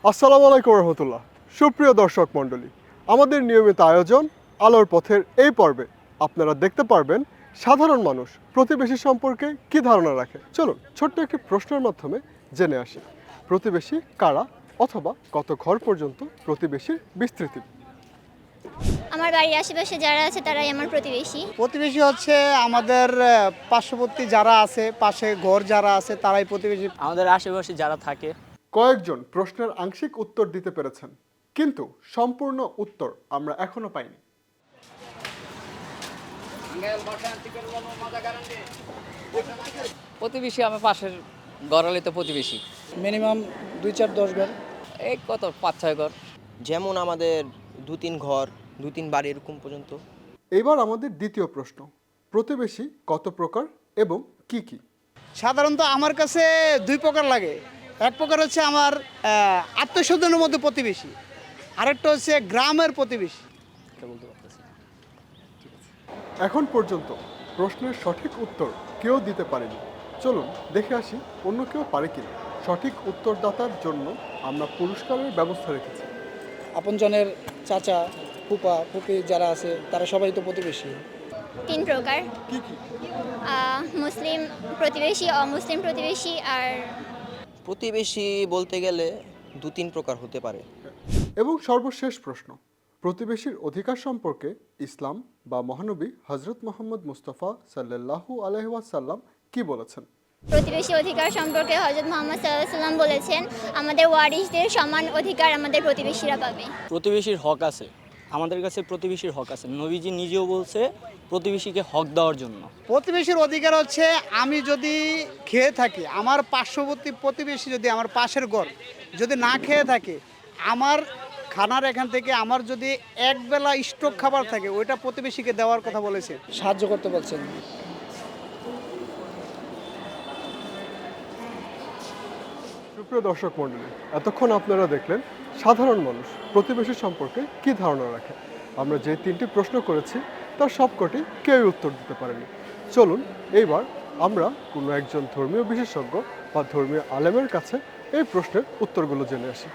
আসসালামু আলাইকুম রহমতুল্লাহ। সুপ্রিয় দর্শক মণ্ডলী, আমাদের নিয়মিত আয়োজন আলোর পথের এই পর্বে আপনারা দেখতে পারবেন সাধারণ মানুষ প্রতিবেশী সম্পর্কে কি ধারণা রাখে। চলুন ছোট্ট একটি প্রশ্নের মাধ্যমে জেনে আসি, প্রতিবেশী কারা অথবা কত ঘর পর্যন্ত প্রতিবেশীর বিস্তৃতি। আমার বাড়ির আশেপাশে যারা আছে তারাই আমার প্রতিবেশী। প্রতিবেশী হচ্ছে আমাদের পার্শ্ববর্তী যারা আছে, পাশে ঘর যারা আছে তারাই প্রতিবেশী। আমাদের আশেপাশে যারা থাকে। কয়েকজন প্রশ্নের আংশিক উত্তর দিতে পেরেছেন, কিন্তু সম্পূর্ণ উত্তর আমরা এখনো পাইনি। প্রতিবেশী আমার পাশের গড়ালিতে প্রতিবেশী মিনিমাম 2-4-10 ঘর। এই কত 5-6 ঘর। যেমন আমাদের 2-3 ঘর 2-3 বাড়ি এরকম পর্যন্ত। এবার আমাদের দ্বিতীয় প্রশ্ন, প্রতিবেশী কত প্রকার এবং কি কি? সাধারণত আমার কাছে দুই প্রকার লাগে। এক প্রকার হচ্ছে আমার আত্মীয়স্বজনের মধ্যে প্রতিবেশী, আরেকটা হচ্ছে গ্রামের প্রতিবেশী। বলতে পারতেছি না। এখন পর্যন্ত প্রশ্নের সঠিক উত্তর কেউ দিতে পারেনি। চলুন দেখে আসি অন্য কেউ পারে কিনা। সঠিক উত্তরদাতার জন্য আমরা পুরস্কারের ব্যবস্থা রেখেছি। আপনজনের চাচা, ফুপা, ফুপি যারা আছে তারা সবাই তো প্রতিবেশী। 3 প্রকার, কি কি? মুসলিম প্রতিবেশী, অমুসলিম প্রতিবেশী আর প্রতিবেশী বলতে গেলে 2-3 প্রকার হতে পারে। এবং সর্বশেষ প্রশ্ন, প্রতিবেশীর অধিকার সম্পর্কে ইসলাম বা মহানবী হজরত মোহাম্মদ মুস্তাফা সাল্লাল্লাহু আলাইহি ওয়াসাল্লাম কি বলেছেন? প্রতিবেশী অধিকার সম্পর্কে হযরত মুহাম্মদ সাল্লাল্লাহু আলাইহি ওয়াসাল্লাম বলেছেন, আমাদের ওয়ারিসদের সমান অধিকার আমাদের প্রতিবেশীরা পাবে। প্রতিবেশীর হক আছে, আমাদের কাছে প্রতিবেশীর হক আছে। নবীজি নিজেও বলছে প্রতিবেশীকে হক দেওয়ার জন্য। প্রতিবেশীর অধিকার হচ্ছে আমি যদি খেয়ে থাকি, আমার পার্শ্ববর্তী প্রতিবেশী যদি আমার পাশের ঘর যদি না খেয়ে থাকে, আমার খানার এখান থেকে আমার যদি একবেলা স্টক খাবার থাকে ওইটা প্রতিবেশীকে দেওয়ার কথা বলেছে, সাহায্য করতে বলছেন। সুপ্রিয় দর্শক মণ্ডলী, এতক্ষণ আপনারা দেখলেন সাধারণ মানুষ প্রতিবেশী সম্পর্কে কি ধারণা রাখে। আমরা যে 3টি প্রশ্ন করেছি তার সবকটি কেউই উত্তর দিতে পারেনি। চলুন এইবার আমরা কোনো একজন ধর্মীয় বিশেষজ্ঞ বা ধর্মীয় আলেমের কাছে এই প্রশ্নের উত্তরগুলো জেনে আসি।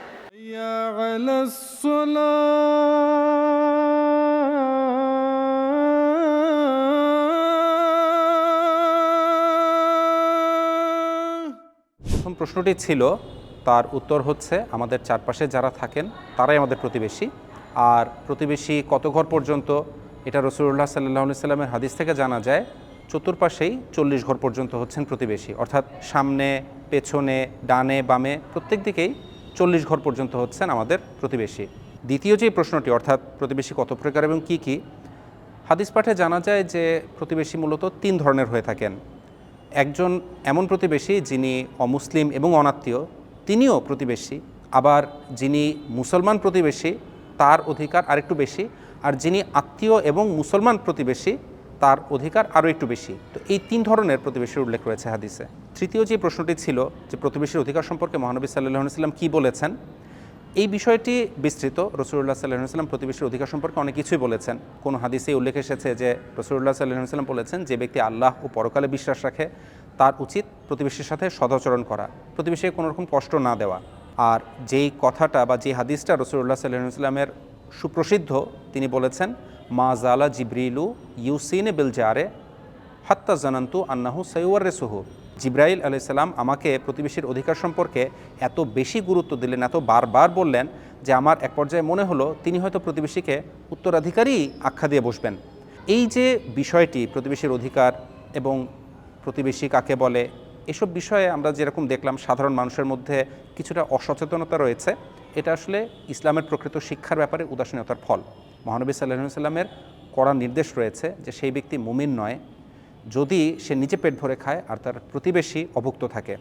প্রথম প্রশ্নটি ছিল, তার উত্তর হচ্ছে আমাদের চারপাশে যারা থাকেন তারাই আমাদের প্রতিবেশী। আর প্রতিবেশী কত ঘর পর্যন্ত, এটা রাসূলুল্লাহ সাল্লাল্লাহু আলাইহি সাল্লামের হাদিস থেকে জানা যায়। চতুর্পাশেই 40 ঘর পর্যন্ত হচ্ছেন প্রতিবেশী, অর্থাৎ সামনে, পেছনে, ডানে, বামে প্রত্যেক দিকেই 40 ঘর পর্যন্ত হচ্ছেন আমাদের প্রতিবেশী। দ্বিতীয় যে প্রশ্নটি, অর্থাৎ প্রতিবেশী কত প্রকার এবং কি কি, হাদিস পাঠে জানা যায় যে প্রতিবেশী মূলত 3 ধরনের হয়ে থাকেন। একজন এমন প্রতিবেশী যিনি অমুসলিম এবং অনাত্মীয়, তিনিও প্রতিবেশী। আবার যিনি মুসলমান প্রতিবেশী তার অধিকার আরেকটু বেশি, আর যিনি আত্মীয় এবং মুসলমান প্রতিবেশী তার অধিকার আরও একটু বেশি। তো এই 3 ধরনের প্রতিবেশীর উল্লেখ রয়েছে হাদিসে। তৃতীয় যে প্রশ্নটি ছিল যে প্রতিবেশীর অধিকার সম্পর্কে মহানবী সাল্লাল্লাহু আলাইহি ওয়াসাল্লাম কী বলেছেন, এই বিষয়টি বিস্তৃত। রাসূলুল্লাহ সাল্লাল্লাহু আলাইহি ওয়াসাল্লাম প্রতিবেশীর অধিকার সম্পর্কে অনেক কিছুই বলেছেন। কোনো হাদিসে উল্লেখ এসেছে যে রাসূলুল্লাহ সাল্লাল্লাহু আলাইহি ওয়াসাল্লাম বলেছেন, যে ব্যক্তি আল্লাহ ও পরকালে বিশ্বাস রাখে তার উচিত প্রতিবেশীর সাথে সদাচরণ করা, প্রতিবেশীকে কোনো রকম কষ্ট না দেওয়া। আর যেই কথাটা বা যে হাদিসটা রাসূলুল্লাহ সাল্লাল্লাহু আলাইহি ওয়াসাল্লামের সুপ্রসিদ্ধ, তিনি বলেছেন, মা জালা জিবরিলু ইউসিনে বিল জারে হাত্তা জানান্তু আন্নাহু সাইওয়াররিসুহু। জিবরাইল আলাইহিস সালাম আমাকে প্রতিবেশীর অধিকার সম্পর্কে এত বেশি গুরুত্ব দিলেন, এত বারবার বললেন, যে আমার এক পর্যায়ে মনে হলো তিনি হয়তো প্রতিবেশীকে উত্তরাধিকারী আখ্যা দিয়ে বসবেন। এই যে বিষয়টি, প্রতিবেশীর অধিকার এবং প্রতিবেশী কাকে বলে, এসব বিষয়ে আমরা যেরকম দেখলাম সাধারণ মানুষের মধ্যে কিছুটা অসচেতনতা রয়েছে। এটা আসলে ইসলামের প্রকৃত শিক্ষার ব্যাপারে উদাসীনতার ফল। মহানবী সাল্লাল্লাহু আলাইহি ওয়াসাল্লামের কড়া নির্দেশ রয়েছে যে সেই ব্যক্তি মুমিন নয় যদি সে নিজে পেট ভরে খায় আর তার প্রতিবেশী অভুক্ত থাকে।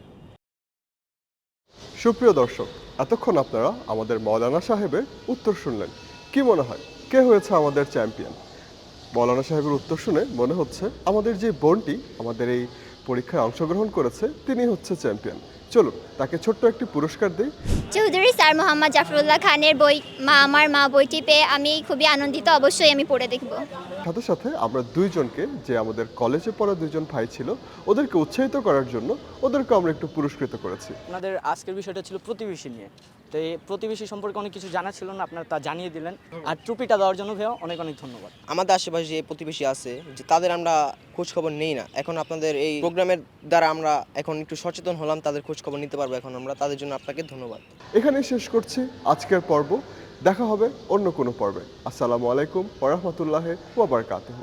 সুপ্রিয় দর্শক, এতক্ষণ আপনারা আমাদের মৌলানা সাহেবের উত্তর শুনলেন। কি মনে হয় কে হয়েছে আমাদের চ্যাম্পিয়ন? মৌলানা সাহেবের উত্তর শুনে মনে হচ্ছে আমাদের যে বোনটি আমাদের এই পরীক্ষায় অংশগ্রহণ করেছে তিনি হচ্ছে চ্যাম্পিয়ন। চলুন তাকে ছোট্ট একটি পুরস্কার দিই। চৌধুরী স্যার মোহাম্মদ জাফরুল্লাহ খানের বই মা আমার মা বইটি পেয়ে আমি খুবই আনন্দিত, অবশ্যই আমি পড়ে দেখব। সাথে সাথে আমরা দুইজনকে, যে আমাদের কলেজে পড়া দুইজন ভাই ছিল, ওদেরকে উৎসাহিত করার জন্য ওদেরকে আমরা একটু পুরস্কৃত করেছি। আপনাদের আজকের বিষয়টা ছিল প্রতিবেশী নিয়ে। তো এই প্রতিবেশী সম্পর্কে অনেক কিছু জানা ছিল না, আপনারা তা জানিয়ে দিলেন। আর টুপিটা দেওয়ার জন্য ভাইয়া অনেক অনেক ধন্যবাদ। আমাদের আশেপাশে যে প্রতিবেশী আছে যে তাদের আমরা খোঁজ খবর নেই না, এখন আপনাদের এই প্রোগ্রামের দ্বারা আমরা এখন একটু সচেতন হলাম, তাদের খোঁজ খবর নিতে পারবো এখন আমরা। তাদের জন্য আপনাকে ধন্যবাদ। এখানেই শেষ করছি আজকের পর্ব। দেখা হবে অন্য কোনো পর্বে। আসসালামু আলাইকুম ওয়া রাহমাতুল্লাহি ওয়া বারাকাতুহু।